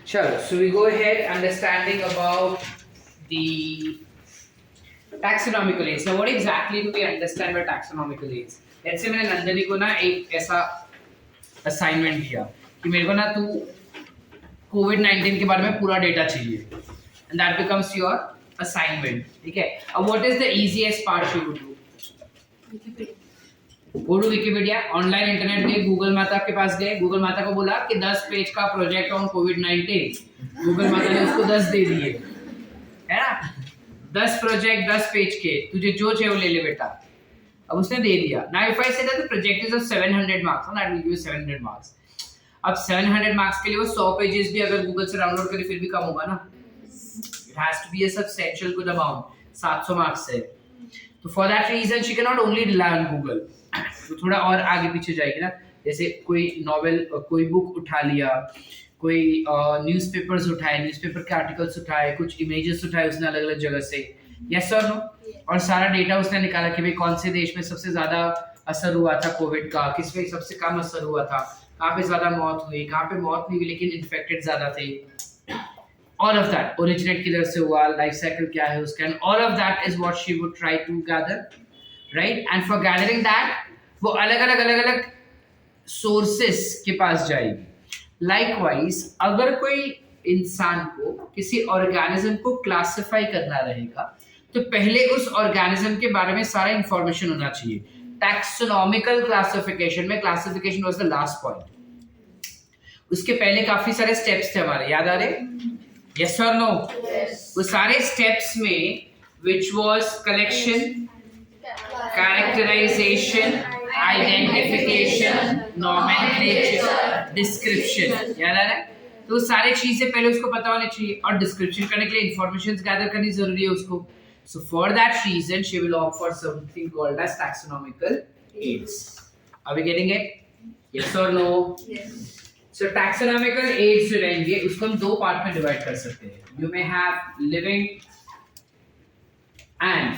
Sure. So we go ahead understanding about the taxonomical aids. Now, what exactly do we understand by taxonomical aids? Let's say मैंने नंदनी को ना एक ऐसा assignment दिया कि मेरे को ना तू कोविड-19 के बारे में पूरा डेटा चाहिए, and that becomes your assignment. ठीक है? अब what is the easiest part you would do? Go to Wikipedia, online internet गए, गूगल माता के पास गए, गूगल माता को बोला कि 10 पेज का प्रोजेक्ट ऑन कोविड-19, गूगल माता ने उसको 10 दे दिए, है ना? 10 प्रोजेक्ट 10 पेज के, तुझे जो चाहिए वो ले ले बेटा. अब उसने दे दिया. Now if I say that the project is of 700 marks, that will give you 700 marks. अब 700 मार्क्स के लिए वो 100 पेजेस भी अगर गूगल से डाउनलोड करे फिर भी कम होगा ना. It has to be a substantial good amount. 700 marks है. तो for that reason she cannot only rely on Google. तो थोड़ा और आगे पीछे जाएगी ना. जैसे कोई नॉवेल, कोई बुक उठा लिया, कोई न्यूज़पेपर्स उठाए, न्यूज़पेपर के आर्टिकल्स उठाए, कुछ इमेजेस उठाए उसने अलग अलग जगह से, यस और नो, और सारा डेटा उसने निकाला कि भाई कौन से देश में सबसे ज्यादा असर हुआ था कोविड का, किस पे सबसे कम असर हुआ था, कहाँ पे ज्यादा मौत हुई, कहाँ पे मौत नहीं हुई लेकिन इन्फेक्टेड ज्यादा थे. All of that, originate किधर से हुआ, लाइफ साइकिल क्या है उसका, and all of that is what she would try to gather, right? And for gathering that, वो अलग-अलग sources के पास जाएगी. Likewise, अगर कोई इंसान को किसी ऑर्गेनिज्म को क्लासिफाई करना रहेगा, तो पहले उस ऑर्गेनिज्म के बारे में सारा इंफॉर्मेशन होना चाहिए. टैक्सोनॉमिकल क्लासिफिकेशन में classification was the last point. उसके पहले काफी सारे स्टेप्स थे हमारे, याद आ रहे? Yes or no? Yes. वो सारे स्टेप्स में which was collection, characterization, identification, nomenclature, description, याद आ रहा है? तो सारे चीजें पहले उसको पता होनी चाहिए और डिस्क्रिप्शन करने के लिए इंफॉर्मेशन गैदर करनी जरूरी है उसको. So for that reason she will opt for something called as taxonomical aids. Are we getting it? Yes or no? Yes. So taxonomical aids जो रहेंगे उसको हम दो पार्ट में डिवाइड कर सकते हैं. You may have living and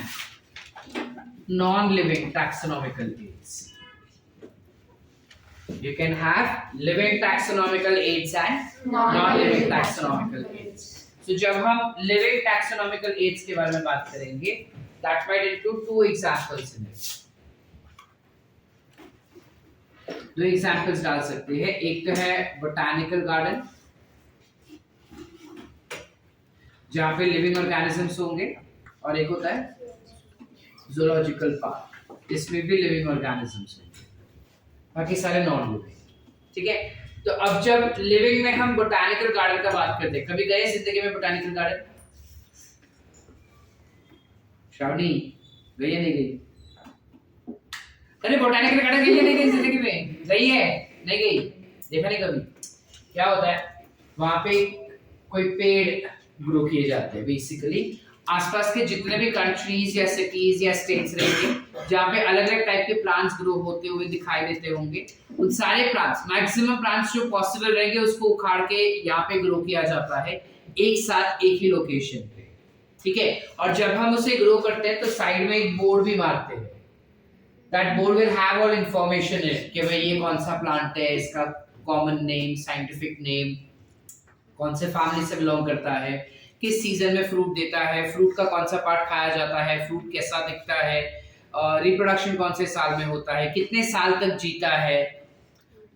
non-living taxonomical aids. You can have living taxonomical aids and non-living taxonomical aids. So जब हम living taxonomical aids के बारे में बात करेंगे, that might include two examples in it. दो एग्जाम्पल्स डाल सकते हैं. एक तो है बोटानिकल गार्डन जहाँ पे लिविंग ऑर्गेनिजम्स होंगे, और एक होता है जूलॉजिकल पार्क, इसमें भी लिविंग ऑर्गेनिजम्स होंगे, बाकी सारे नॉन लिविंग. ठीक है. तो अब जब लिविंग में हम बोटानिकल गार्डन का बात करते हैं, कभी गए जिंदगी में बोटानिकल गार्डन? श्रावणी गई है नहीं गई? अरे बोटानिकल गार्डन गई है नहीं गई जिंदगी में? गई है नहीं गई? देखा नहीं कभी? क्या होता है वहां पे? कोई पेड़ ग्रो किए जाते हैं. बेसिकली आसपास के जितने भी कंट्रीज या सिटीज या स्टेट्स रहेंगे जहाँ पे अलग अलग टाइप के प्लांट्स ग्रो होते हुए दिखाई देते होंगे, उन सारे प्लांट्स, मैक्सिमम प्लांट्स जो पॉसिबल रहेंगे उसको उखाड़ के यहाँ पे ग्रो किया जाता है एक साथ एक ही लोकेशन पे. ठीक है. और जब हम उसे ग्रो करते हैं तो साइड में एक बोर्ड भी मारते हैं. That board will have all information in it कि भाई ये कौन सा प्लांट है, इसका कॉमन नेम, साइंटिफिक नेम, कौन से फैमिली से बिलोंग करता है, किस सीजन में फ्रूट देता है, फ्रूट का कौन सा पार्ट खाया जाता है, फ्रूट कैसा दिखता है, रिप्रोडक्शन कौन से साल में होता है, कितने साल तक जीता है,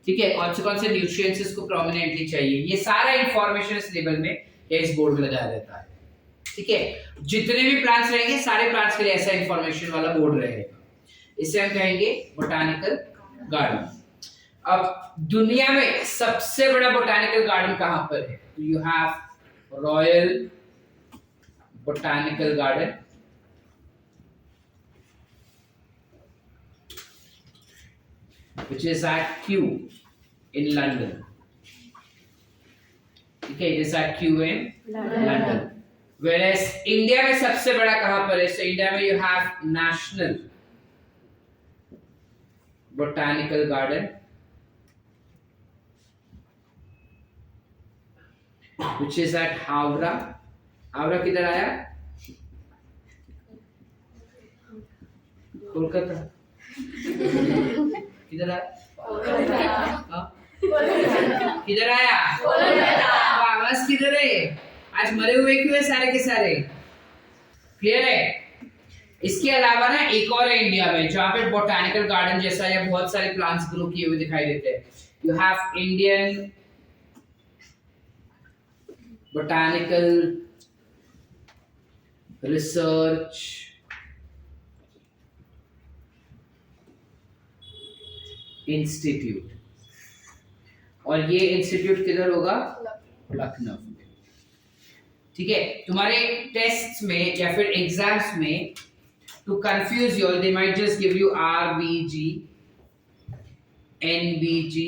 ठीक है, कौन से न्यूट्रिएंट्स इसको प्रोमिनेंटली चाहिए, ये सारा इंफॉर्मेशन इस लेबल में या इस बोर्ड में लगाया रहता है. ठीक है. जितने भी प्लांट्स रहेंगे सारे प्लांट्स के लिए ऐसा इंफॉर्मेशन वाला बोर्ड रहेगा. इसे हम कहेंगे बोटानिकल गार्डन. अब दुनिया में सबसे बड़ा बोटानिकल गार्डन कहां पर है? You have royal botanical garden, which is at Kew in London. Okay, it is at Kew in London. Whereas India में सबसे बड़ा कहां पर है? So इंडिया में you have National Botanical Garden, which is at Howrah. Howrah किधर आया? कोलकाता. किधर आया? किधर आया? बस आज मरे हुए क्यों है सारे के सारे? क्लियर है? इसके अलावा ना एक और है इंडिया में जहाँ पे बोटानिकल गार्डन जैसा या बहुत सारे प्लांट्स ग्रो किए हुए दिखाई देते हैं. You have Indian botanical research institute, और ये इंस्टीट्यूट किधर होगा? लखनऊ में. ठीक है. तुम्हारे टेस्ट में या फिर एग्जाम्स में to confuse you all, they might just give you RBG, NBG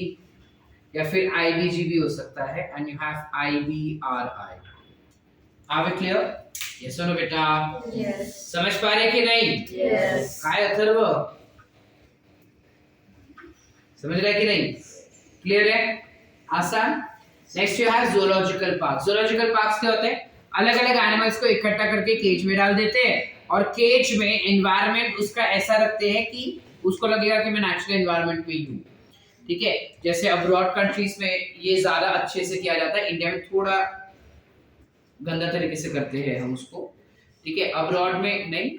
या फिर IBG भी हो सकता है, and you have IBRI. Are we clear? Yes or no बेटा? Yes. समझ पा रहे कि नहीं? Yes. काय अथर्व? समझ रहे कि नहीं? क्लियर है? आसान. Next you have zoological park. zoological parks क्या होते हैं? अलग अलग एनिमल्स को इकट्ठा करके केज में डाल देते हैं और केज में एनवायरनमेंट उसका ऐसा रखते हैं कि उसको लगेगा कि मैं नेचुरल एनवायरनमेंट में ही हूँ. ठीक है. जैसे अब्रॉड कंट्रीज में ये ज्यादा अच्छे से किया जाता है, इंडिया में थोड़ा गंदा तरीके से करते हैं हम उसको. ठीक है. अब्रॉड में नहीं.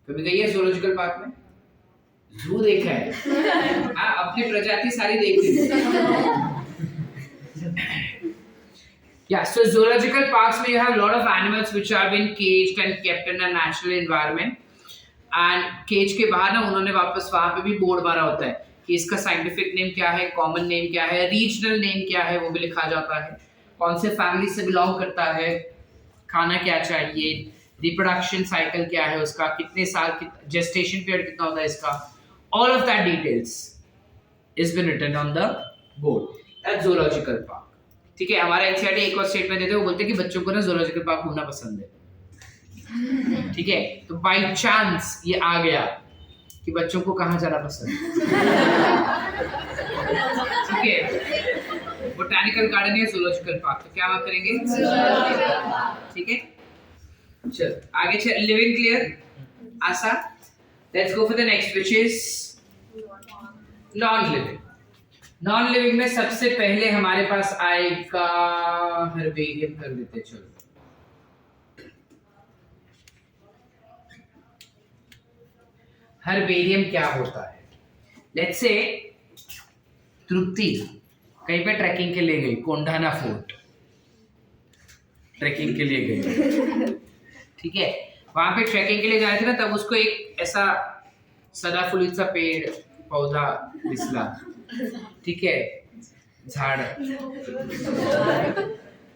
कभी गई है जूलॉजिकल पार्क में? जू देखा है? हाँ, अपनी प्रजाति सारी देख ली. Yeah, so zoological parks में you have a lot of animals which are been caged and kept in a natural environment. And cage के बाहर ना उन्होंने वापस वहाँ पे भी बोर्ड मारा होता है कि इसका साइंटिफिक नेम क्या है, कॉमन नेम क्या है, रीजनल नेम क्या है, वो भी लिखा जाता है. कौन से फैमिली से बिलोंग करता है, खाना क्या चाहिए, रिप्रोडक्शन साइकिल क्या है उसका, कितने साल की जेस्टेशन पीरियड कितना होता है इसका, all of that details is been written on the board. That's zoological park. ठीक है. हमारा एनसीईआरटी एक और स्टेटमेंट देते हैं, वो बोलते हैं कि बच्चों को ना जूलॉजिकल पार्क घूमना पसंद है. ठीक है. तो बाय चांस ये आ गया कि बच्चों को कहाँ जाना पसंद है. ठीक है. बोटानिकल गार्डन या जूलॉजिकल पार्क, तो क्या बात करेंगे? ठीक है. चल आगे चल. Living clear? Asha. Let's go for the next which is non living. Non living में सबसे पहले हमारे पास आएगा हर्बेरियम. कर देते चलो. हर्बेरियम क्या होता है? लेट्स से तृप्ति कहीं पे ट्रैकिंग के लिए गई, कोंढाना फोर्ट ट्रैकिंग के लिए गई. ठीक है. वहां पे ट्रैकिंग के लिए गए थे ना, तब उसको एक ऐसा सदाफुली सा पेड़ पौधा दिसला. ठीक है. झाड़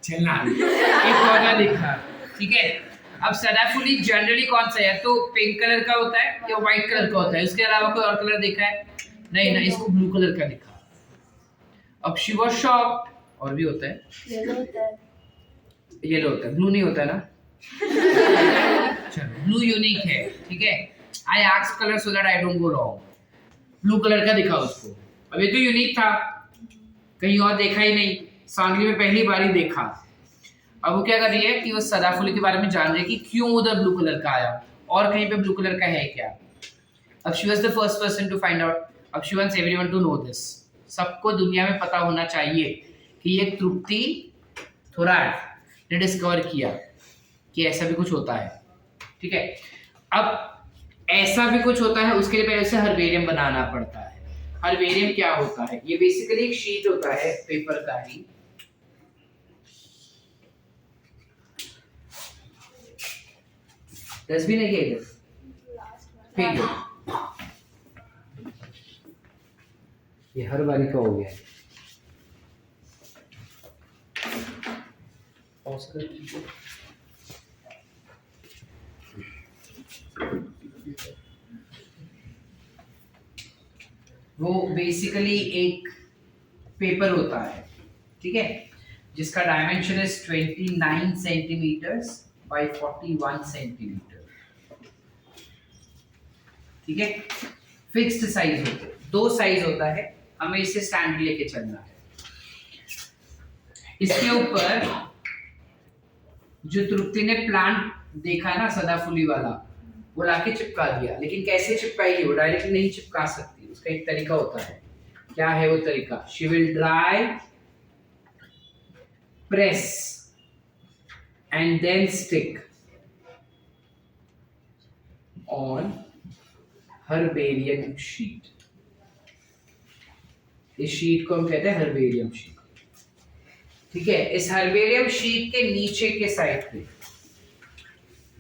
चलना एक पौधा दिखा. ठीक है. अब सदाफुली जनरली कौन सा है? तो पिंक कलर का होता है या व्हाइट कलर का होता है? उसके अलावा कोई और कलर देखा है? नहीं ना. इसको ब्लू कलर का दिखा. अब शी वाज शॉक्ड. और भी होता है? येलो होता है. येलो होता है, ब्लू नहीं होता ना. चलो ब्लू यूनिक है. ठीक है. I ask colour so that I don't go wrong. Blue colour का दिखा उसको. अब ये तो यूनिक था, कहीं और देखा ही नहीं, सांगली में पहली बार ही देखा. अब वो क्या कर रही है कि वो सदाफुली के बारे में जान रही है कि क्यों उधर ब्लू कलर का आया और कहीं पे ब्लू कलर का है क्या. अब she was the first person to find out. अब she wants everyone to know this. सबको दुनिया में पता होना चाहिए कि ये तृप्ति थोराट ने डिस्कवर किया कि ऐसा भी कुछ होता है. ठीक है. अब ऐसा भी कुछ होता है, उसके लिए पहले उसे हर्बेरियम बनाना पड़ता है. हर्बेरियम क्या होता है? ये बेसिकली एक शीट होता है पेपर का ही. डस्टबिन है क्या इधर? ये हर बारी का हो गया है. वो बेसिकली एक पेपर होता है. ठीक है. जिसका dimension is 29 centimetres by 41 centimetre. ठीक है. फिक्स्ड साइज होते हैं. 2 साइज होता है. हमें इसे स्टैंड लेके चलना है. इसके ऊपर जो तृप्ति ने प्लांट देखा ना सदाफुली वाला, वो लाके चिपका दिया. लेकिन कैसे चिपकाएगी? वो डायरेक्टली नहीं चिपका सकती. उसका एक तरीका होता है. क्या है वो तरीका? She will dry, press and then stick on herbarium sheet. इस शीट को हम कहते हैं हर्बेरियम शीट. ठीक है, इस हर्बेरियम शीट के नीचे के साइड पे,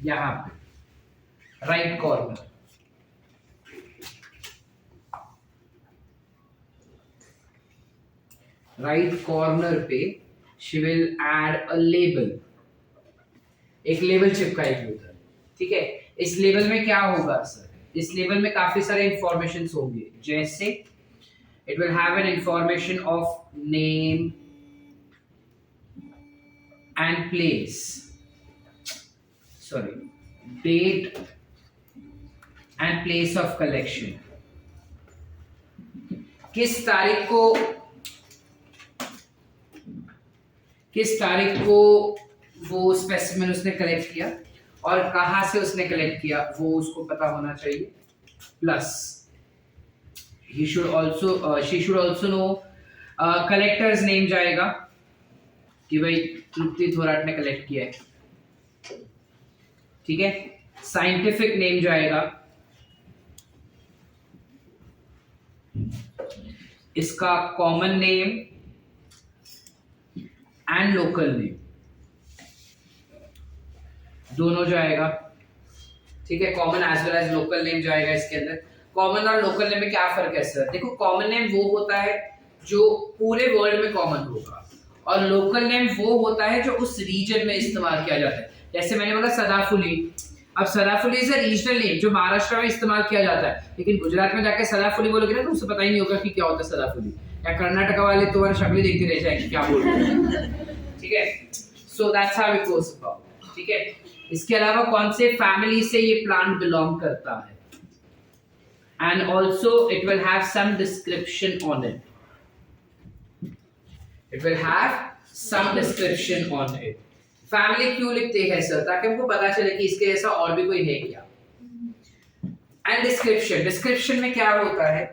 यहां पे राइट कॉर्नर, पे she will add a label. एक लेबल चिपकाएगी उधर. ठीक है, इस लेबल में क्या होगा सर? इस लेबल में काफी सारे इंफॉर्मेशन होंगे, जैसे it will have an information of name and place, date and place of collection. किस तारीख को वो स्पेसिमेन उसने कलेक्ट किया और कहां से उसने कलेक्ट किया वो उसको पता होना चाहिए. Plus she should also know collector's name जाएगा कि भाई तृप्ति थोराट ने कलेक्ट किया है. ठीक है, साइंटिफिक नेम जाएगा, इसका common name and local name दोनों जाएगा. ठीक है, common as well as local name जाएगा इसके अंदर. कॉमन और लोकल नेम में क्या फर्क है सर? देखो, कॉमन नेम वो होता है जो पूरे वर्ल्ड में कॉमन होगा, और लोकल नेम वो होता है जो उस रीजन में इस्तेमाल किया जाता है. जैसे मैंने बोला सदाफुली. अब सदाफुली इज अ रीजनल नेम जो महाराष्ट्र में इस्तेमाल किया जाता है, लेकिन गुजरात में जाके सदाफुली बोलोगे ना तो उसे पता ही नहीं होगा कि क्या होता है सदाफुली. या कर्नाटक वाले तुम्हारी शक्ल देखते रह जाएंगे क्या बोल रहे हैं. ठीक है, so that's how it goes about. ठीक है, इसके अलावा कौन से फैमिली से ये प्लांट बिलोंग करता है, and also it will have some description on it. It will have some description on it. Family क्यों लिखते हैं सर? ताकि हमको पता चले कि इसके जैसा और भी कोई है क्या. And description में क्या होता है?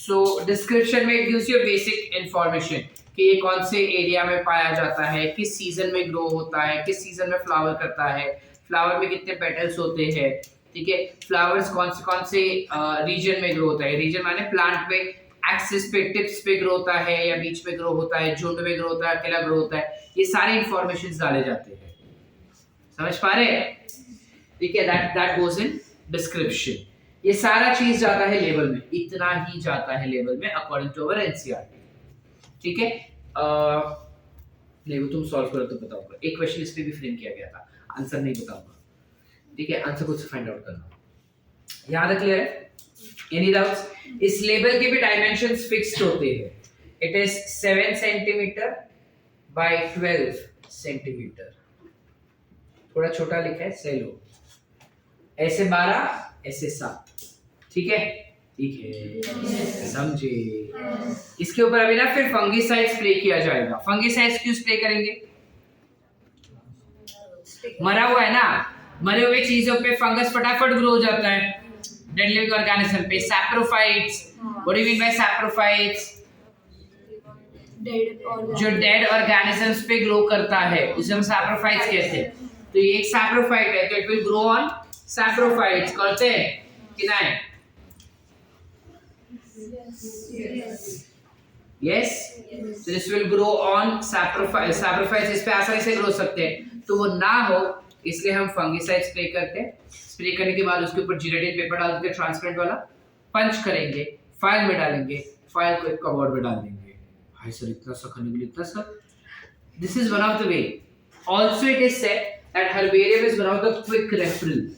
So description में it gives you basic information कि ये कौन से एरिया में पाया जाता है, किस सीजन में ग्रो होता है, किस सीजन में फ्लावर करता है, फ्लावर में कितने पेटल्स होते हैं. ठीक है, फ्लावर्स कौन से रीजन में ग्रो होता है. रीजन माने प्लांट पे एक्सिस पे, टिप्स पे ग्रो होता है या बीच में ग्रो होता है, झुंड में ग्रो होता है, अकेला ग्रो होता है. ये सारे इंफॉर्मेशन डाले जाते हैं. समझ पा रहे हैं? ठीक है, दैट गोज इन डिस्क्रिप्शन. ये सारा चीज जाता है लेबल में, इतना ही जाता है लेबल में अकॉर्डिंग टू अवर एनसीईआरटी. ठीक है, नहीं वो तुम सॉल्व करो तो बताऊंगा. एक क्वेश्चन इस पे भी फ्रेम किया गया था, आंसर नहीं बताऊंगा. ठीक है, आंसर खुद से फाइंड आउट करना. यहां तक क्लियर है? Any doubts? इस लेबल के भी डायमेंशंस फिक्स्ड होते हैं. It is 7 centimetre bye 12 centimetre. थोड़ा छोटा लिखा है, सेलो. ऐसे 12, ऐसे 7. ठीक है, ठीक है, समझे? इसके ऊपर अभी ना फिर फंगीसाइड स्प्रे किया जाएगा. फंगीसाइड क्यों स्प्रे करेंगे? मरा हुआ है ना, मरे हुए चीजों पे फंगस फटाफट ग्रो हो जाता है. डेड लिविंग ऑर्गेनिज्म पे saprophytes. What do you mean by saprophytes? जो डेड ऑर्गेनिजम्स पे ग्रो करता है उसे हम सैप्रोफाइट्स कहते हैं. तो ये एक सैप्रोफाइट है, तो it will grow on saprophytes. करते हैं कि नहीं? Yes, so this will grow on saprophytes. Saprophytes इस पे आसानी से ग्रो सकते हैं. तो वो ना हो इसलिए हम फंगीसाइड स्प्रे करते हैं. स्प्रे करने के बाद उसके ऊपर जिलेटिन पेपर डाल देंगे, ट्रांसपेरेंट वाला, पंच करेंगे, फाइल में डालेंगे, फाइल को एक कवर्ड में डाल देंगे. भाई सर इतना सा करने के लिए इतना सा. This is one of the way. Also it is said that herbarium is one of the quick referral.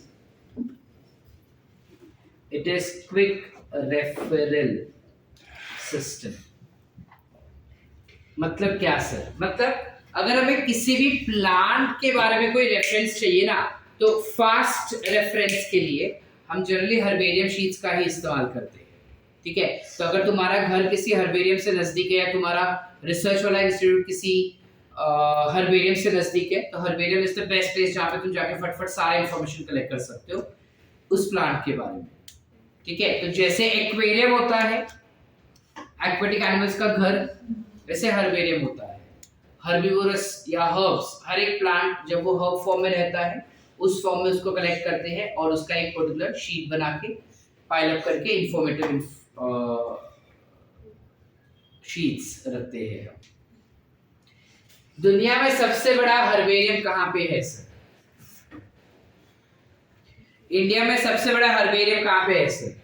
It is quick referral system. मतलब क्या सर? मतलब अगर हमें किसी भी प्लांट के बारे में कोई रेफरेंस चाहिए ना, तो फास्ट रेफरेंस के लिए हम जनरली हर्बेरियम शीट्स का ही इस्तेमाल करते हैं. ठीक है, तो अगर तुम्हारा घर किसी हर्बेरियम से नजदीक है या तुम्हारा रिसर्च वाला इंस्टीट्यूट किसी हर्बेरियम से नजदीक है, तो herbarium is the best place जहाँ पे तुम जाके फटफट सारा इंफॉर्मेशन कलेक्ट कर सकते हो उस प्लांट के बारे में. ठीक है, तो जैसे एक्वेरियम होता है एक्वेटिक एनिमल्स का घर, वैसे हर्बेरियम होता है. हर्बीवोरस या हर्ब्स, हर एक प्लांट जब वो हर्ब फॉर्म में रहता है उस फॉर्म में उसको कलेक्ट करते हैं और उसका एक पर्टिकुलर शीट बना के पाइल अप करके इंफॉर्मेटिव शीट्स रखते हैं। दुनिया में सबसे बड़ा हर्बेरियम कहाँ पे है सर? इंडिया में सबसे बड़ा हर्बेरियम कहाँ पे है सर?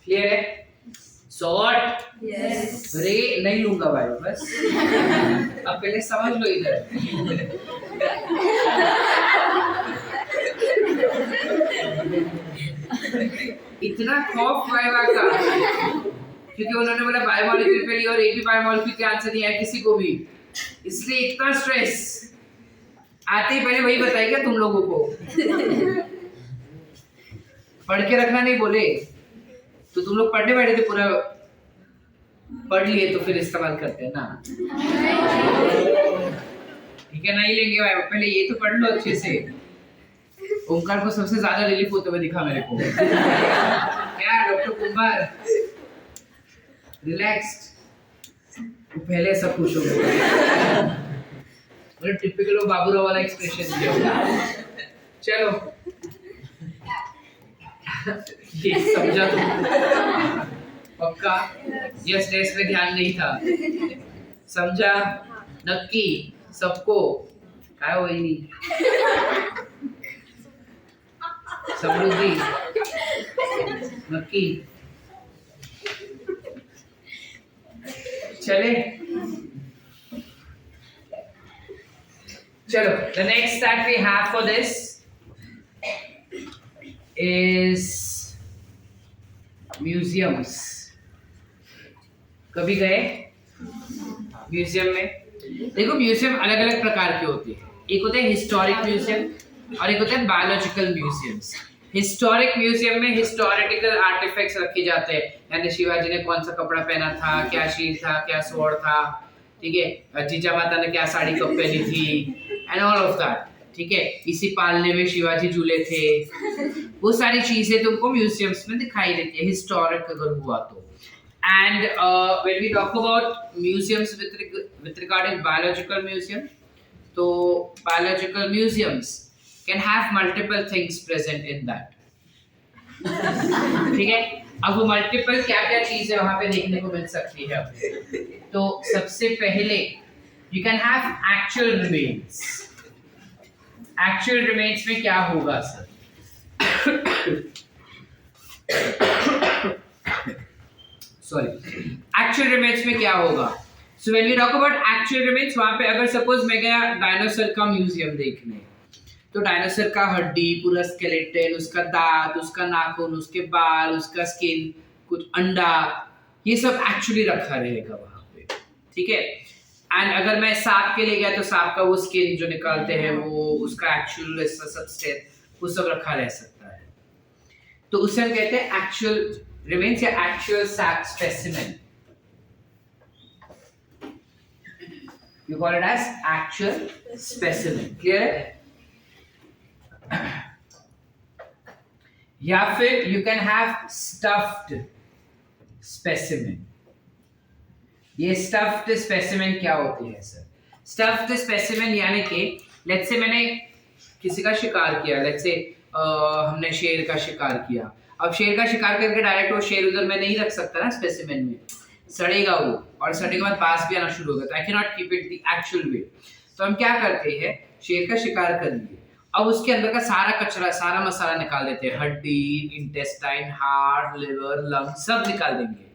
क्लियर है? शॉर्ट यस रे नहीं लूंगा भाई, बस अब पहले समझ लो इधर। इतना खौफ वाइवा का क्योंकि उन्होंने बोला बायोमोलिक्यूल पे लिया और एक भी बायोमोलिक्यूल के आंसर नहीं आया किसी को भी, इसलिए इतना स्ट्रेस। आते ही पहले वही बताइएगा तुम लोगों को, पढ़ के रखना नहीं बोले तो तुम लोग पढ़ने बैठे थे, पूरा पढ़ लिए तो फिर इस्तेमाल करते हैं ना। ठीक है, नहीं लेंगे भाई, पहले ये तो पढ़ लो अच्छे से। ओंकार को सबसे ज्यादा रिलीफ होते हुए दिखा मेरे को। क्या डॉक्टर कुमार रिलैक्स्ड, वो पहले सब खुश हो गए। मेरे टिपिकल बाबूराव वाला एक्सप्रेशन दिया। चलो ये समझा तुम पक्का? यस, टेस्ट पे ध्यान नहीं था, समझा नक्की सबको? काय वहिनी समृद्धी नक्की? चले चलो, the next that we have for this is museums. कभी गए म्यूजियम में? देखो म्यूजियम अलग अलग प्रकार के होते हैं, एक होते हैं हिस्टोरिक म्यूजियम और एक होते हैं बायोलॉजिकल म्यूजियम्स। हिस्टोरिक म्यूजियम में हिस्टोरिकल आर्टिफैक्ट्स रखे जाते हैं, यानी शिवाजी ने कौन सा कपड़ा पहना था, क्या शील था, क्या स्वॉर्ड था, ठीक है, जीजा माता ने क्या साड़ी कब पहनी थी एंड ऑल ऑफ दैट, ठीक है, इसी पालने में शिवाजी झूले थे, वो सारी चीजें तुमको म्यूजियम्स में दिखाई देती है हिस्टोरिक अगर हुआ तो। And when we talk about museums with regarding biological museum, तो biological museums can have multiple things present in that. ठीक है, अब वो multiple क्या क्या चीजें वहां पे देखने को मिल सकती है। तो सबसे पहले you can have actual remains. Actual remains में क्या होगा सर? सॉरी, एक्चुअल रिमेन्स में क्या होगा? So when we talk about actual remains, वहां पे अगर सपोज मैं गया डायनासोर का म्यूजियम देखने, तो डायनासोर का हड्डी, पूरा स्केलेटन, उसका दांत, उसका नाखून, उसके बाल, उसका स्किन, कुछ अंडा, ये सब एक्चुअली रखा रहेगा वहां पे, ठीक है। एंड अगर मैं सांप के लिए गया तो सांप का वो स्किन जो निकालते हैं वो, उसका एक्चुअल सब्सटेंस, वो सब रखा रह सकता है। तो उसे हम कहते हैं एक्चुअल remains या actual specimen. You call it as actual specimen. Clear है? या फिर you can have stuffed specimen. ये stuffed specimen क्या होती है सर? Stuffed specimen यानी कि let's say मैंने किसी का शिकार किया, let's say हमने शेर का शिकार किया। अब शेर का शिकार करके डायरेक्ट वो शेर उधर मैं नहीं रख सकता ना स्पेसिमेन में, सड़ेगा वो, और सड़ने के बाद बास भी आना शुरू होगा, तो I can not keep it the actual way. तो हम क्या करते हैं, शेर का शिकार कर लिए, अब उसके अंदर का सारा कचरा, सारा मसाला निकाल देते हैं, हड्डी, इंटेस्टाइन, हार्ट, लिवर, लंग, सब निकाल देंगे।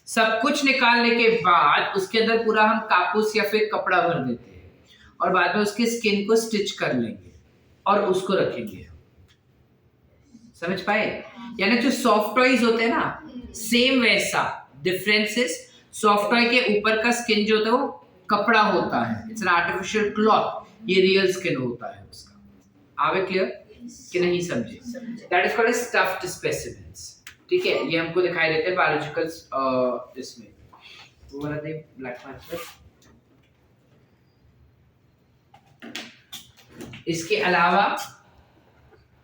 सब कुछ निकालने के बाद उसके अंदर पूरा हम कापूस या फिर कपड़ा भर देते हैं और बाद में उसकी स्किन को स्टिच कर लेंगे और उसको रखेंगे। समझ पाए? यानी जो सॉफ्ट टॉयज होते हैं ना, सेम वैसा, डिफरेंसेस सॉफ्ट टॉय के ऊपर का स्किन जो होता है वो कपड़ा होता है, इट्स एन आर्टिफिशियल क्लॉथ, ये रियल स्किन होता है उसका। आवे क्लियर कि नहीं समझे? That is called stuffed specimens, ठीक है। ये हमको दिखाई देते हैं बायोलॉजिकल इसमें, वो वाला दे ब्लैक मार्कर। इसके अलावा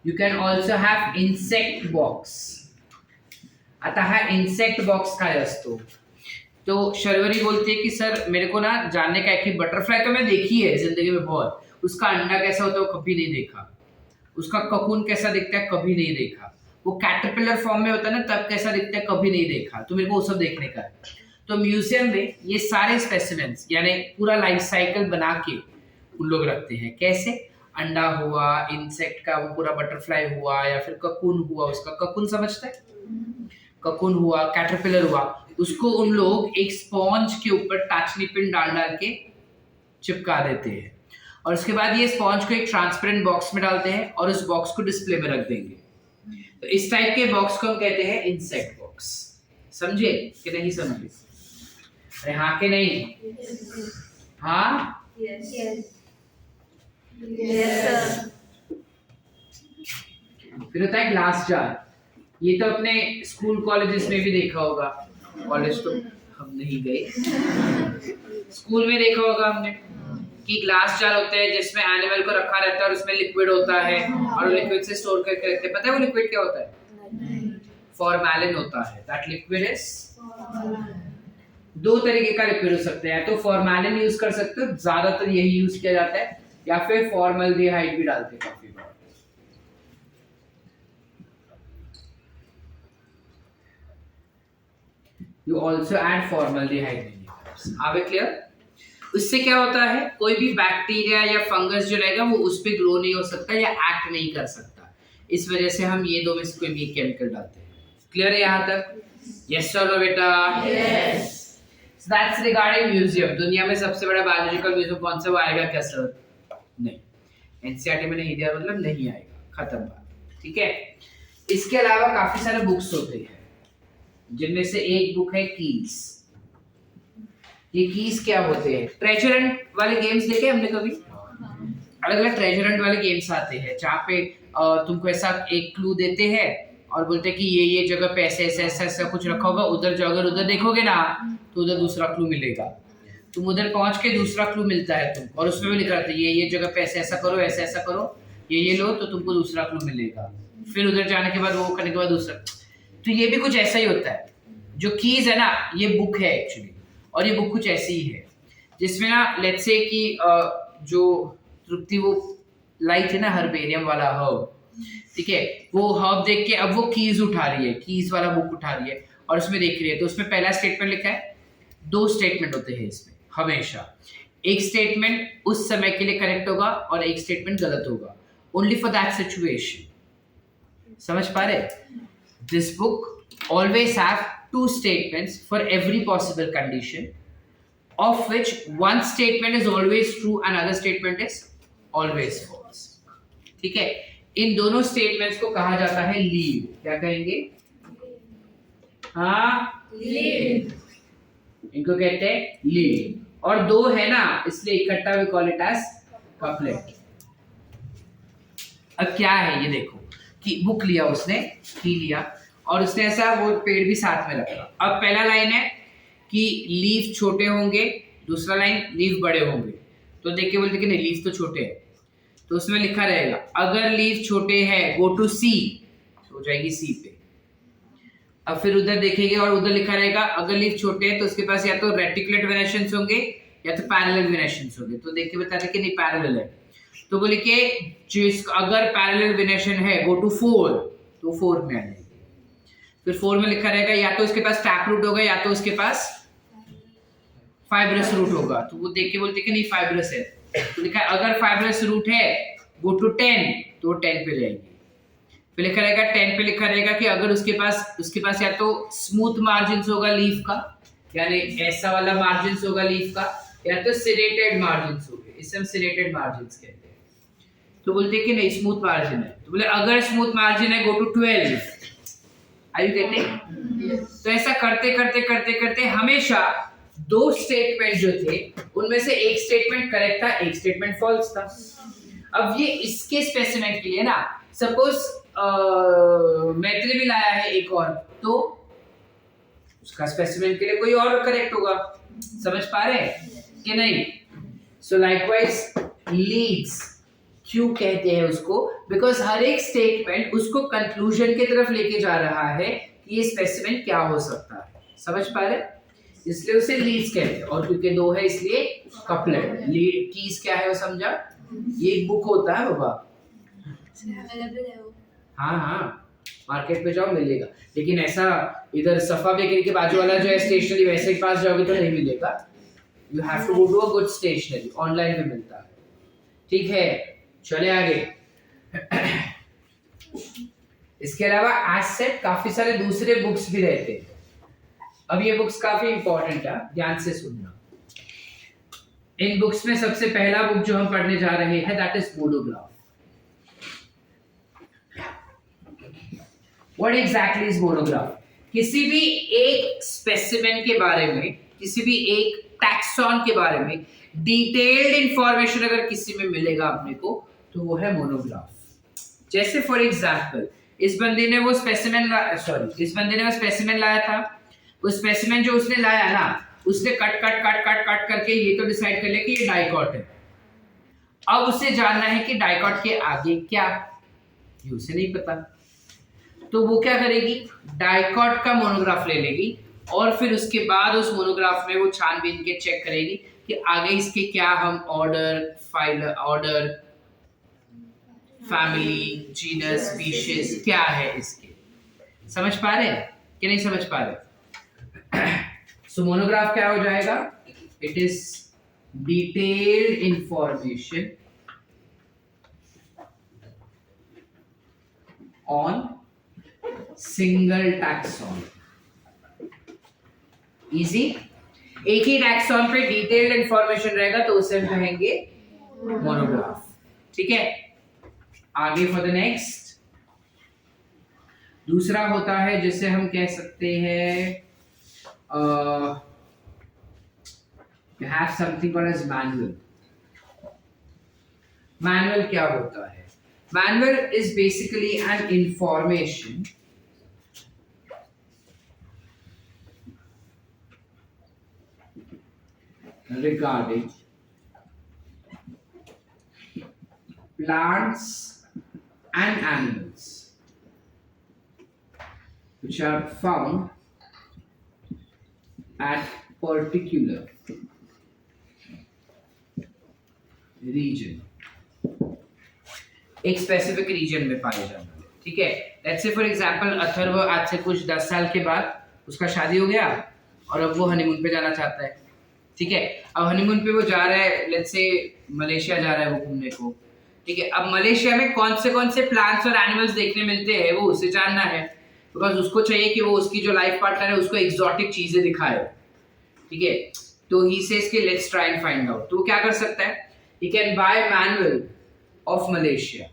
you can also have insect box. आता हा इन्सेक्ट बॉक्स काय असतो. तो शर्वरी बोलती है कि सर मेरे को ना जानने का है कि बटरफ्लाई तो मैं देखी है जिंदगी में बहुत, उसका अंडा कैसा होता है वो कभी नहीं देखा, उसका ककून कैसा दिखता है कभी नहीं देखा, वो कैटरपिलर फॉर्म में होता है ना तब कैसा दिखता है कभी नहीं देखा, तो मेरे को वो सब देखने का है. तो म्यूजियम में ये सारे स्पेसिमेंट्स यानी पूरा लाइफ साइकिल बना के उन लोग रखते हैं. कैसे? अंडा हुआ, इंसेक्ट का वो पूरा बटरफ्लाई हुआ, या फिर ककून हुआ, उसका ककून समझते हैं, ककून हुआ, कैटरपिलर हुआ, उसको उन लोग एक स्पॉन्ज के ऊपर टाचनी पिन डाल डाल के चिपका देते हैं. और उसके बाद ये स्पॉन्ज को एक ट्रांसपेरेंट बॉक्स में डालते हैं और उस बॉक्स को डिस्प्ले में रख देंगे. तो इस टाइप के बॉक्स को हम कहते हैं इंसेक्ट बॉक्स. समझे कि नहीं समझे? अरे हाँ कि नहीं? हाँ फिर होता है ग्लास जार. ये तो अपने स्कूल कॉलेजेस में भी देखा होगा. कॉलेज तो हम नहीं गए, स्कूल में देखा होगा हमने कि ग्लास जार होते हैं जिसमें एनिमल को रखा रहता है और उसमें लिक्विड होता है और लिक्विड से स्टोर करके रखते हैं. पता है वो लिक्विड क्या होता है? फॉर्मेलिन होता है. दैट लिक्विड इज, दो तरीके का लिक्विड हो सकते हैं. तो फॉर्मेलिन यूज कर सकते हो, ज्यादातर यही यूज किया जाता है, या फिर फॉर्मल्डिहाइड भी डालते हैं काफी बार. You also add formaldehyde in it. Are we clear? उससे क्या होता है, कोई भी बैक्टीरिया या फंगस जो रहेगा वो उस पे ग्रो नहीं हो सकता या एक्ट नहीं कर सकता. इस वजह से हम ये दो में से कोई भी केमिकल डालते हैं. क्लियर है यहाँ तक? यस और नो बेटा? Yes. So that's regarding museum. दुनिया में सबसे बड़ा बायोलॉजिकल म्यूजियम कौन सा? वो आएगा क्या सर? नहीं, एनसीईआरटी में नहीं दिया मतलब नहीं आएगा, खत्म बात. ठीक है. इसके अलावा काफी सारे बुक्स होते हैं जिनमें से एक बुक है कीज. ये कीज क्या होते हैं? ट्रेजर हंट वाले गेम्स देखे हमने कभी? अलग अलग ट्रेजर हंट वाले गेम्स आते हैं जहाँ पे तुमको ऐसा एक क्लू देते हैं और बोलते हैं कि ये जगह पे ऐसे ऐसे ऐसा ऐसा कुछ रखा होगा, उधर जाओ, अगर उधर देखोगे ना तो उधर दूसरा क्लू मिलेगा. तुम उधर पहुंच के दूसरा क्लू मिलता है तुमको, और उसमें भी लिखा रहता है ये जगह पे ऐसे ऐसा करो, ऐसे ऐसा करो, ये लो, तो तुमको दूसरा क्लू मिलेगा. फिर उधर जाने के बाद वो करने के बाद दूसरा. तो ये भी कुछ ऐसा ही होता है. जो कीज है ना, ये बुक है एक्चुअली, और ये बुक कुछ ऐसी ही है जिसमें ना लेट्स से कि जो तृप्ति वो लाई थी ना हर्बेरियम वाला हर्ब, ठीक है, वो हर्ब देख के अब वो कीज उठा रही है, कीज वाला बुक उठा रही है और उसमें देख रही है. तो उसमें पहला स्टेटमेंट लिखा है, दो स्टेटमेंट होते हैं इसमें हमेशा. एक स्टेटमेंट उस समय के लिए करेक्ट होगा और एक स्टेटमेंट गलत होगा, ओनली फॉर दैट सिचुएशन. समझ पा रहे? This book always have two statements for every possible condition, of which one statement is always true and another statement is always false. ठीक है. इन दोनों स्टेटमेंट्स को कहा जाता है लीड. क्या कहेंगे? हाँ, लीड. इनको कहते हैं लीड. और दो है ना इसलिए इकट्ठा we call it as couplet. अब क्या है ये देखो कि बुक लिया उसने, की लिया, और उसने ऐसा वो पेड़ भी साथ में रखा. अब पहला लाइन है कि लीफ छोटे होंगे, दूसरा लाइन लीफ बड़े होंगे. तो देख के बोलते कि नहीं लीफ तो छोटे हैं, तो उसमें लिखा रहेगा अगर लीफ छोटे हैं गो टू सी, तो हो जाएगी सी पे. अब फिर उधर देखेंगे और उधर लिखा रहेगा अगर लीफ छोटे हैं तो उसके पास या तो रेटिकुलेट वेनेशंस होंगे या तो पैरेलल वेनेशंस होंगे. तो देख के बताते कि नहीं पैरेलल है. तो बोले कि अगर पैरेलल वेनेशन है गो टू 4, तो 4 में आ जाएगी. फिर 4 में लिखा रहेगा या तो उसके पास टैप रूट होगा या तो उसके पास फाइब्रस रूट होगा. तो वो देख के बोलते कि नहीं फाइब्रस है. तो लिखा है अगर फाइब्रस रूट है गो टू 10, तो 10 पे जाएगी. फिर लिखा रहेगा 10 पे लिखा रहेगा कि अगर उसके पास या तो स्मूथ मार्जिन्स होगा लीफ का, यानी ऐसा वाला मार्जिन्स होगा लीफ का, या तो सिरेटेड मार्जिन्स होंगे. इसे हम सिरेटेड मार्जिन्स कहते हैं. तो बोलते हैं कि नहीं स्मूथ मार्जिन है. तो बोले अगर स्मूथ मार्जिन है go to 12. Are you getting? तो ऐसा करते करते करते करते हमेशा दो स्टेटमेंट जो थे उनमें से एक स्टेटमेंट करेक्ट था, एक स्टेटमेंट फॉल्स था. अब ये इसके स्पेसिमेंट के लिए ना सपोज मैत्री भी लाया है एक और, तो उसका स्पेसिमेंट के लिए कोई और करेक्ट होगा. समझ पा रहे हैं कि नहीं? सो लाइकवाइज लीड्स क्यों कहते हैं उसको? बिकॉज हर एक स्टेटमेंट उसको कंक्लूजन की तरफ लेके जा रहा है कि ये स्पेसिमेन क्या हो सकता है, समझ पा रहे, इसलिए उसे लीड्स कहते हैं, और क्योंकि दो है इसलिए कपलेट। लीड कीज क्या है वो समझा, ये एक बुक होता है बाबा, हाँ हाँ मार्केट पे जाओ मिलेगा, लेकिन ऐसा इधर सफा बेकरी के बाजू वाला जो है स्टेशनरी वैसे के पास जाओगे तो नहीं मिलेगा, you have to go to a good stationery, online भी मिलता है, ठीक है। चले आगे। इसके अलावा एज सेट काफी सारे दूसरे बुक्स भी रहते हैं। अब ये बुक्स काफी इंपॉर्टेंट है, ध्यान से सुनना। इन बुक्स में सबसे पहला बुक जो हम पढ़ने जा रहे हैं that is monograph. What exactly is monograph? किसी भी एक स्पेसिमेन के बारे में, किसी भी एक टैक्सॉन के बारे में डिटेल्ड इंफॉर्मेशन अगर किसी में मिलेगा अपने को तो वो है मोनोग्राफ। जैसे फॉर एग्जांपल इस बंदे ने वो स्पेसिमेन लाया था, वो स्पेसिमेन जो उसने लाया ना, उसने कट करके ये तो डिसाइड कर लिया कि ये डाइकॉट है। अब उसे जानना है कि डाइकॉट के आगे क्या, ये उसे नहीं पता, तो वो क्या करेगी, डाइकॉट का मोनोग्राफ ले लेगी और फिर उसके बाद उस मोनोग्राफ में वो छानबीन के चेक करेगी कि आगे इसके क्या हम ऑर्डर, फैमिली, जीनस, स्पीशीज क्या है इसके, समझ पा रहे हैं कि नहीं समझ पा रहे? सो मोनोग्राफ क्या हो जाएगा, it is detailed information on single taxon. Easy, एक ही टैक्सॉन पे डिटेल्ड इंफॉर्मेशन रहेगा तो उसे हम कहेंगे मोनोग्राफ, ठीक है। आगे फॉर द नेक्स्ट, दूसरा होता है जिसे हम कह सकते हैं you have something called as manual. Manual क्या होता है? Manual is basically an information regarding plants and animals which are found at particular region, एक स्पेसिफिक रीजन में पाए जाना, ठीक है। Let's say for example Atharva आज से कुछ 10 साल के बाद उसका शादी हो गया और अब वो हनीमून पे जाना चाहता है, ठीक है। अब हनीमून पे वो जा रहा है, लेट्स से मलेशिया जा रहा है वो घूमने को, ठीक है। अब मलेशिया में कौन से प्लांट्स और एनिमल्स देखने मिलते हैं वो उसे जानना है, बिकॉज उसको चाहिए कि वो उसकी जो लाइफ पार्टनर है उसको एग्जॉटिक चीजें दिखाए, ठीक है। तो ही सेज कि let's try and find out, तो वो क्या कर सकता है, he can buy manual of Malaysia,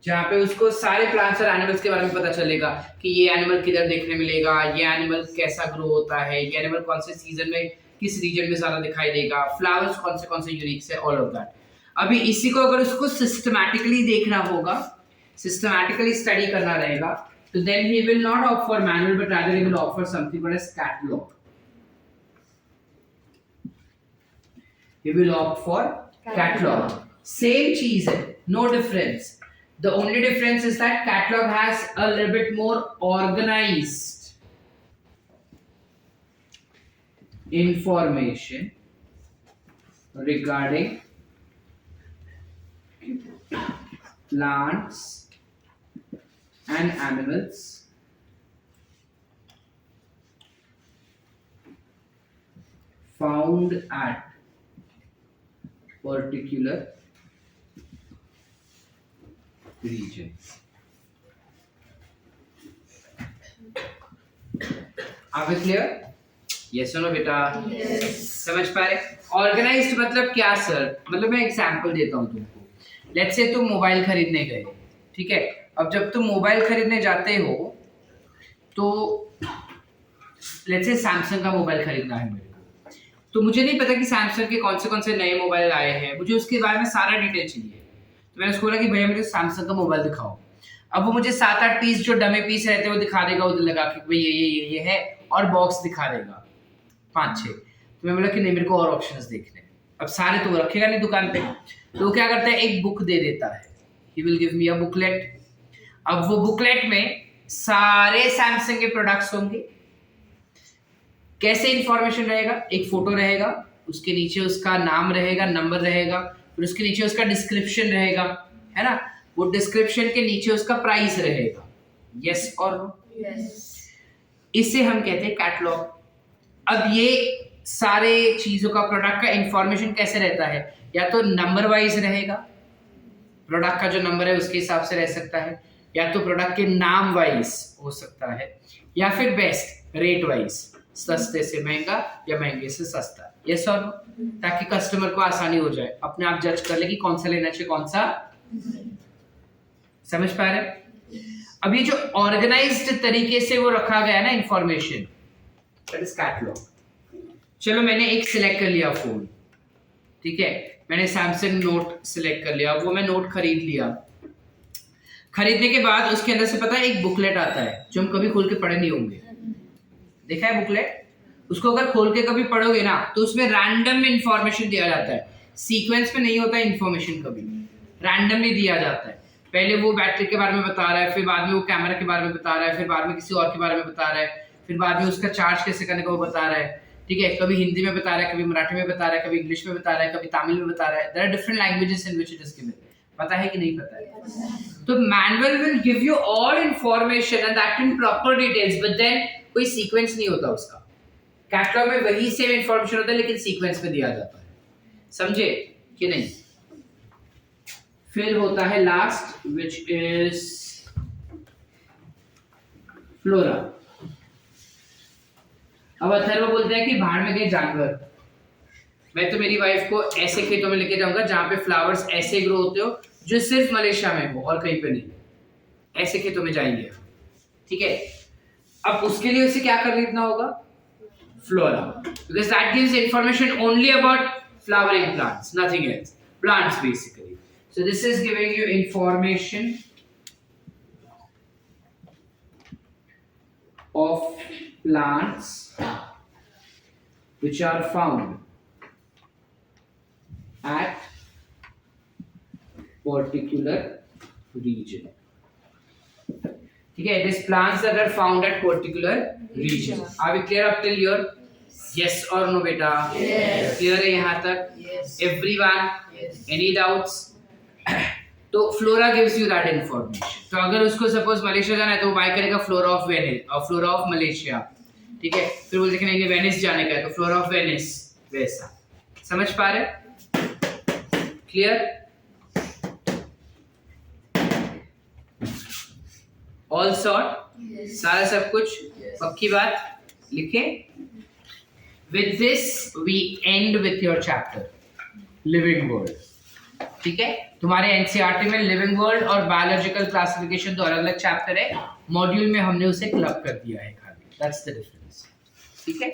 जहाँ पे उसको सारे प्लांट्स और एनिमल्स के बारे में पता चलेगा कि ये एनिमल किधर देखने मिलेगा, ये एनिमल कैसा ग्रो होता है, ये एनिमल कौन से सीजन में किस रीजन में ज्यादा दिखाई देगा, फ्लावर्स कौन से यूनिक है, ऑल ऑफ दैट। अभी इसी को अगर उसको सिस्टमैटिकली देखना होगा, सिस्टमैटिकली स्टडी करना रहेगा, तो then he will not opt for manual but rather he will opt for something called as catalogue. He will opt for catalog. Same cheese, no difference. The only difference is that catalog has a little bit more organized information regarding plants and animals found at particular region. Are we clear? Yes or no बेटा? Yes. समझ पा रहे? Organized मतलब क्या sir? मतलब मैं example देता हूँ तुमको। लेट्स से तुम मोबाइल खरीदने गए, ठीक है। अब जब तुम मोबाइल खरीदने जाते हो तो लेट्स से सैमसंग का मोबाइल खरीदना है मेरे को, तो मुझे नहीं पता कि सैमसंग के कौन से नए मोबाइल आए हैं, मुझे उसके बारे में सारा डिटेल चाहिए। तो मैंने उसको बोला कि भैया मुझे सैमसंग का मोबाइल दिखाओ। अब वो मुझे 7-8 पीस जो डमी पीस रहते हैं वो दिखा देगा उधर लगा के भाई ये है, और बॉक्स दिखा देगा 5-6। तो मैं बोला कि नहीं मेरे को और ऑप्शंस देखने हैं। अब सारे तो रखेगा नहीं दुकान पे, तो वो क्या करता है एक बुक दे देता है, he will give me a booklet. अब वो बुकलेट में सारे सैमसंग के प्रोडक्ट्स होंगे। कैसे इंफॉर्मेशन रहेगा? एक फोटो रहेगा, उसके नीचे उसका नाम रहेगा, नंबर रहेगा, फिर उसके नीचे उसका डिस्क्रिप्शन रहेगा, है ना? वो डिस्क्रिप्शन के नीचे उसका प्राइस रहेगा। यस और नो? यस। इसे हम कहते हैं कैटलॉग। अब ये सारे चीजों का, प्रोडक्ट का इंफॉर्मेशन कैसे रहता है? या तो नंबर वाइज रहेगा, प्रोडक्ट का जो नंबर है उसके हिसाब से रह सकता है, या तो प्रोडक्ट के नाम वाइज हो सकता है, या फिर बेस्ट रेट वाइज, सस्ते से महंगा या महंगे से सस्ता। यस और नो? ताकि कस्टमर को आसानी हो जाए, अपने आप जज कर ले कि कौन सा लेना चाहिए, कौन सा। समझ पा रहे? अब ये जो ऑर्गेनाइज्ड तरीके से वो रखा गया ना इंफॉर्मेशन, दैट इज कैटलॉग। चलो मैंने एक सिलेक्ट कर लिया फोन, ठीक है, मैंने सैमसंग नोट सिलेक्ट कर लिया, वो मैं नोट खरीद लिया। खरीदने के बाद उसके अंदर से पता है एक बुकलेट आता है जो हम कभी खोल के पढ़े नहीं होंगे। देखा है बुकलेट? उसको अगर खोल के कभी पढ़ोगे ना तो उसमें रैंडम इंफॉर्मेशन दिया जाता है, सीक्वेंस में नहीं होता इंफॉर्मेशन, कभी रैंडमली दिया जाता है। पहले वो बैटरी के बारे में बता रहा है, फिर बाद में वो कैमरा के बारे में बता रहा है, फिर बाद में किसी और के बारे में बता रहा है, फिर बाद में उसका चार्ज कैसे करने का वो बता रहा है, ठीक है। कभी हिंदी में बता रहा है, कभी मराठी में बता रहा है, कभी इंग्लिश में बता रहा है, कभी तमिल में बता रहा है। There are different languages in which it is given. पता है कि नहीं पता है? तो manual will give you all information and that in proper details, but then कोई सीक्वेंस नहीं होता उसका। कैटलॉग में वही सेम इंफॉर्मेशन होता है लेकिन सीक्वेंस में दिया जाता है। समझे कि नहीं? फिर होता है लास्ट व्हिच इज फ्लोरा। अब अथर्व बोलते हैं कि बाहर में गए जानवर, मैं तो मेरी वाइफ को ऐसे खेतों में लेके जाऊंगा जहां पे फ्लावर्स ऐसे ग्रो होते हो जो सिर्फ मलेशिया में हो और कहीं पे नहीं, ऐसे खेतों में जाएंगे, ठीक है। अब उसके लिए उसे क्या खरीदना होगा? Flora, because that gives information only about flowering plants, nothing else, plants basically. So this is giving you information of plants which are found at particular region, ठीक है। These plants that are found at particular region. Are we clear up till here? Yes or no बेटा? Yes. Clear है यहाँ तक? Yes. Everyone? Yes. Any doubts? तो flora gives you that information. तो अगर उसको सपोज मलेशिया जाना है तो वो बाय करेगा फ्लोरा ऑफ वेनिस और फ्लोरा ऑफ मलेशिया, ठीक है। फिर बोलते कि नहीं वेनिस जाने का है तो फ्लोरा ऑफ वेनिस, वैसा। समझ पा रहे? क्लियर? All sort? सारा सब कुछ पक्की बात? लिखे? With this we end with your chapter living world, ठीक है। तुम्हारे एनसीईआरटी में लिविंग वर्ल्ड और बायोलॉजिकल क्लासिफिकेशन तो अलग अलग चैप्टर है, मॉड्यूल में हमने उसे क्लब कर दिया है खाली, दैट्स द डिफरेंस, ठीक है।